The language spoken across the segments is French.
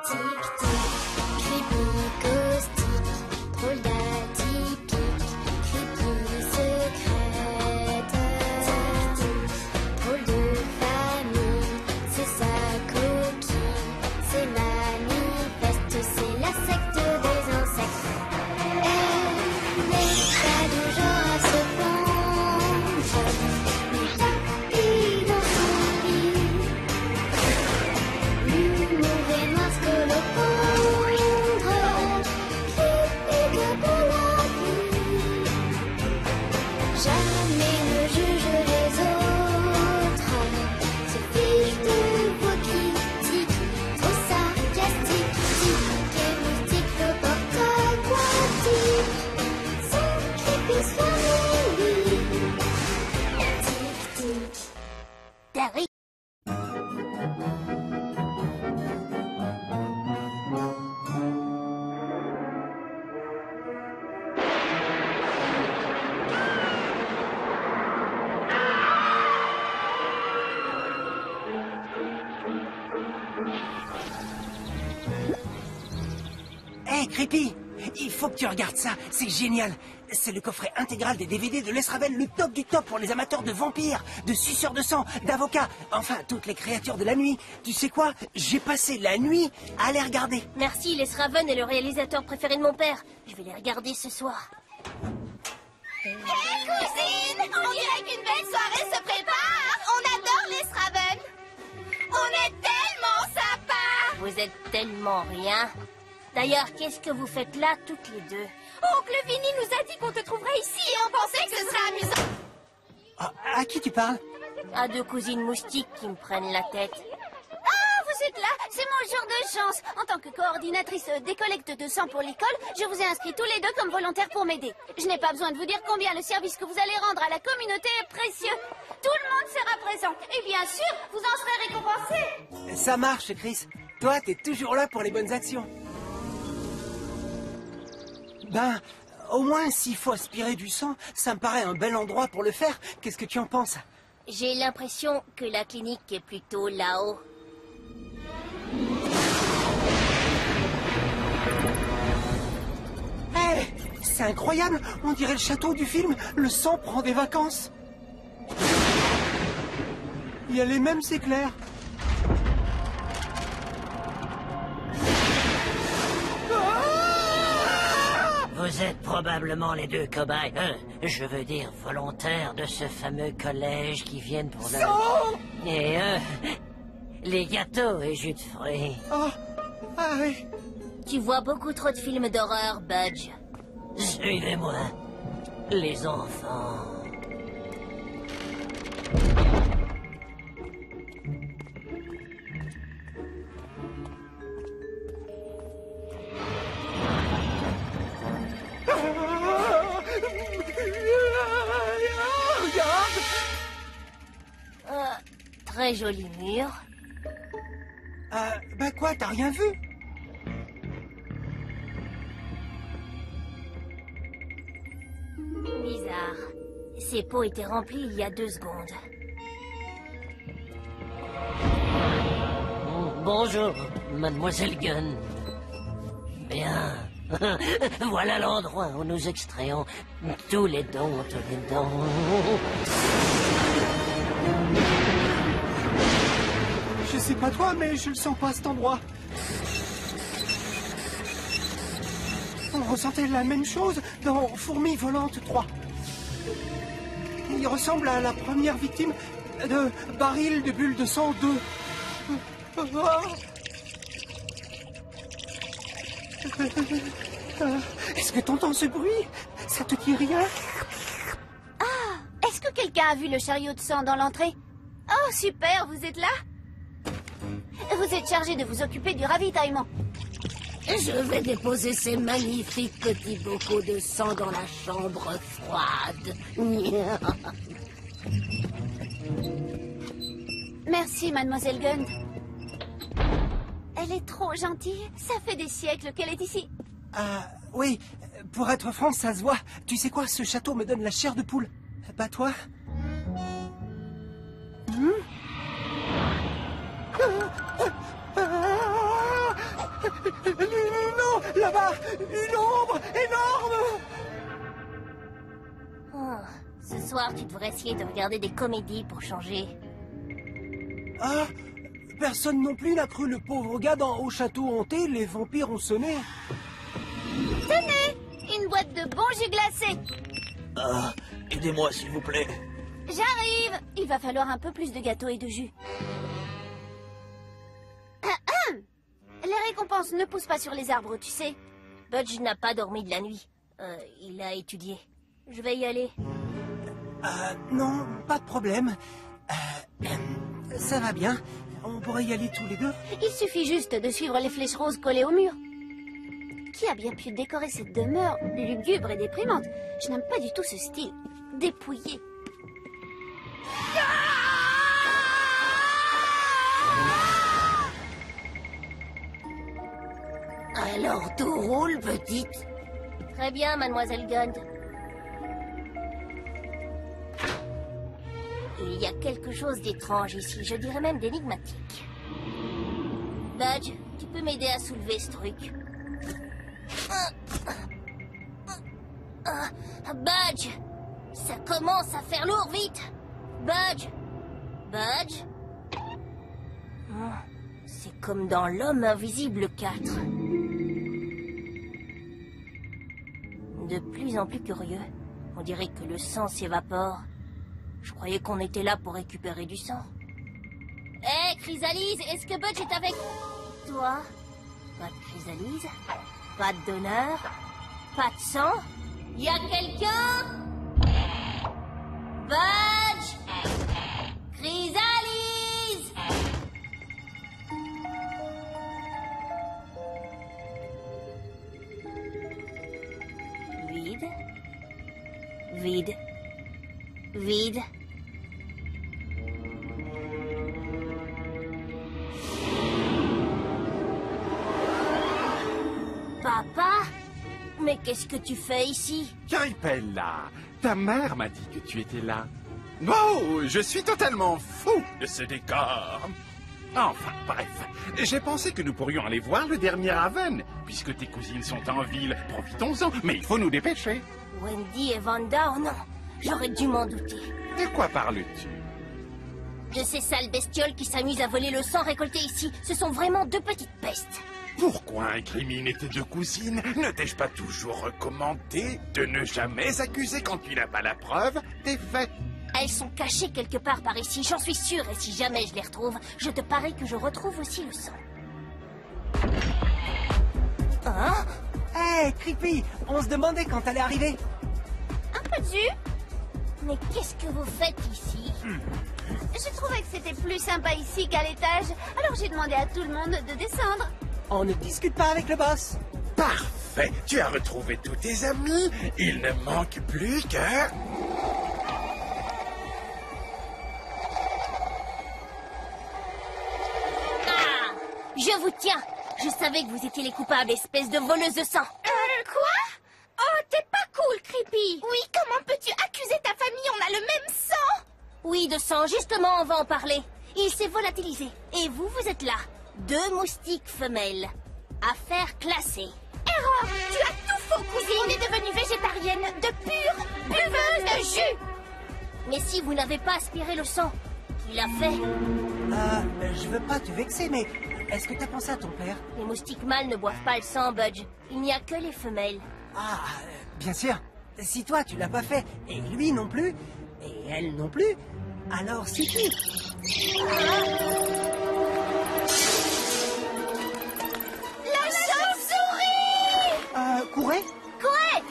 Tic-tic, creepy, caustique, drôle d'atypique, creepy, secrète. Tic-tic, drôle de famille, c'est sa coquille, c'est manifeste, c'est la secte des insectes. Elle n'est pas du genre à se pendre, mais tapis dans son lit. L'humour est noir scolopendre, creepy que pour la vie. Jamais ne juge les autres, se fiche de vos critiques, trop sarcastique, tic et moustique, le porte-aquatique, sans creepy family. Tic-tic. Terry. Hey, Creepy, il faut que tu regardes ça, c'est génial. C'est le coffret intégral des DVD de Les Raven, le top du top pour les amateurs de vampires, de suceurs de sang, d'avocats, enfin toutes les créatures de la nuit. Tu sais quoi? J'ai passé la nuit à les regarder. Merci, Les Raven est le réalisateur préféré de mon père. Je vais les regarder ce soir. Hé, cousine! On dirait qu'une belle soirée se prépare! On adore les Raven! On est tellement sympas! Vous êtes tellement rien. D'ailleurs, qu'est-ce que vous faites là, toutes les deux? Oncle Vinny nous a dit qu'on te trouverait ici et on pensait que ce serait amusant! Ah, à qui tu parles? À deux cousines moustiques qui me prennent la tête. Ah, vous êtes là! C'est mon jour de chance! En tant que coordinatrice des collectes de sang pour l'école, je vous ai inscrits tous les deux comme volontaires pour m'aider. Je n'ai pas besoin de vous dire combien le service que vous allez rendre à la communauté est précieux. Tout le monde sera présent. Et bien sûr, vous en serez récompensés! Ça marche, Chris. Toi, t'es toujours là pour les bonnes actions. Ben, au moins, s'il faut aspirer du sang, ça me paraît un bel endroit pour le faire. Qu'est-ce que tu en penses? J'ai l'impression que la clinique est plutôt là-haut. Hey, c'est incroyable. On dirait le château du film. Le sang prend des vacances. Il y a les mêmes éclairs. Vous êtes probablement les deux cobayes, je veux dire volontaires de ce fameux collège qui viennent pour le... Et les gâteaux et jus de fruits. Oh, ah oui. Tu vois beaucoup trop de films d'horreur, Budge. Suivez-moi, les enfants. Regarde. Très joli mur. Bah quoi, t'as rien vu? Bizarre. Ces pots étaient remplis il y a 2 secondes. Bonjour, mademoiselle Gunn. Bien. Voilà l'endroit où nous extrayons tous les dons. Je sais pas toi, mais je le sens pas cet endroit. On ressentait la même chose dans Fourmi Volante 3. Il ressemble à la première victime de Baril de Bulles de Sang 2. Est-ce que t'entends ce bruit? Ça te dit rien? Est-ce que quelqu'un a vu le chariot de sang dans l'entrée? Oh, super, vous êtes là? Vous êtes chargé de vous occuper du ravitaillement. Je vais déposer ces magnifiques petits bocaux de sang dans la chambre froide. Merci, mademoiselle Gunn. Elle est trop gentille. Ça fait des siècles qu'elle est ici. Oui, pour être franc, ça se voit. Tu sais quoi, ce château me donne la chair de poule. Pas toi? Non, là-bas, une ombre énorme. Oh, ce soir, tu devrais essayer de regarder des comédies pour changer. Ah, personne non plus n'a cru le pauvre gars au château hanté, les vampires ont sonné. Tenez, une boîte de bons jus glacés. Ah, aidez-moi s'il vous plaît. J'arrive. Il va falloir un peu plus de gâteaux et de jus. Les récompenses ne poussent pas sur les arbres, tu sais. Budge n'a pas dormi de la nuit. Il a étudié. Je vais y aller. Non, pas de problème. Ça va bien. On pourrait y aller tous les deux. Il suffit juste de suivre les flèches roses collées au mur. Qui a bien pu décorer cette demeure lugubre et déprimante? Je n'aime pas du tout ce style. Dépouillé. Alors tout roule, petite. Très bien, mademoiselle Gund. Il y a quelque chose d'étrange ici, je dirais même d'énigmatique. Budge, tu peux m'aider à soulever ce truc? Budge! Ça commence à faire lourd, vite! Budge! Budge? C'est comme dans L'Homme Invisible 4. De plus en plus curieux. On dirait que le sang s'évapore. Je croyais qu'on était là pour récupérer du sang. Hé, Chrysalise, est-ce que Budge est avec toi? Pas de Chrysalise? Pas de donneur? Pas de sang? Y a quelqu'un? Budge! Chrysalise! Vide. Vide. Vide. Papa? Mais qu'est-ce que tu fais ici? Caripella, ta mère m'a dit que tu étais là. Oh, je suis totalement fou de ce décor. Enfin, bref, j'ai pensé que nous pourrions aller voir le dernier Raven. Puisque tes cousines sont en ville, profitons-en, mais il faut nous dépêcher. Wendy et Vanda, oh non, j'aurais dû m'en douter. De quoi parles-tu? De ces sales bestioles qui s'amusent à voler le sang récolté ici. Ce sont vraiment deux petites pestes. Pourquoi incriminer tes deux cousines? Ne t'ai-je pas toujours recommandé de ne jamais accuser quand tu n'as pas la preuve des faits? Elles sont cachées quelque part par ici, j'en suis sûre. Et si jamais je les retrouve, je te parie que je retrouve aussi le sang. Hein? Hé, Creepy, on se demandait quand t'allais arriver. Un peu de jus? Mais qu'est-ce que vous faites ici? Je trouvais que c'était plus sympa ici qu'à l'étage, alors j'ai demandé à tout le monde de descendre. On ne discute pas avec le boss. Parfait, tu as retrouvé tous tes amis. Il ne manque plus que... Ah! Je vous tiens! Je savais que vous étiez les coupables, espèce de voleuse de sang. Quoi? Oh, t'es pas cool, Creepy. Oui, comment peux-tu accuser ta famille? On a le même sang. Oui, de sang, justement, on va en parler. Il s'est volatilisé. Et vous, vous êtes là. 2 moustiques femelles. Affaire classée. Erreur, tu as tout faux, cousine. On est devenue végétarienne, de pure buveuse de jus. Mais si vous n'avez pas aspiré le sang, qui l'a fait? Je veux pas te vexer, mais est-ce que t'as pensé à ton père? Les moustiques mâles ne boivent pas le sang, Budge. Il n'y a que les femelles. Ah, bien sûr. Si toi tu l'as pas fait, et lui non plus, et elle non plus, alors c'est qui? La chauve-souris! Courez? Courez!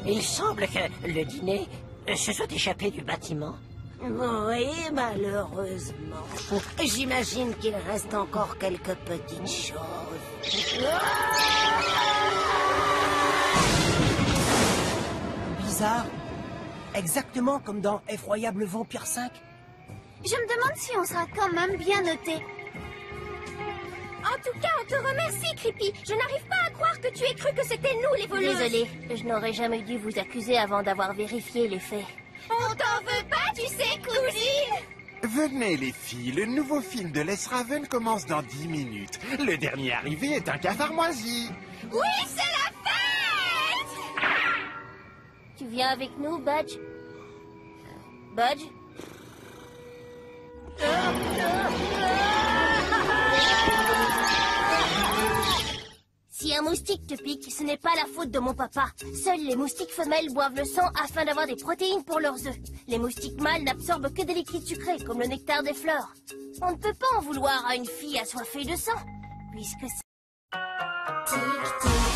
Il semble que le dîner se soit échappé du bâtiment. Oui, malheureusement. J'imagine qu'il reste encore quelques petites choses. Bizarre. Exactement comme dans Effroyable Vampire 5. Je me demande si on sera quand même bien noté. En tout cas, on te remercie, Creepy. Je n'arrive pas à croire que tu aies cru que c'était nous les voleuses. Désolée, je n'aurais jamais dû vous accuser avant d'avoir vérifié les faits. On t'en veut pas, tu sais, cousine. Venez les filles, le nouveau film de Les Raven commence dans 10 minutes. Le dernier arrivé est un cafard moisi. Oui, c'est la fête. Tu viens avec nous, Budge? Budge? Si un moustique te pique, ce n'est pas la faute de mon papa. Seuls les moustiques femelles boivent le sang afin d'avoir des protéines pour leurs œufs. Les moustiques mâles n'absorbent que des liquides sucrés, comme le nectar des fleurs. On ne peut pas en vouloir à une fille assoiffée de sang, puisque c'est... Tic, tic.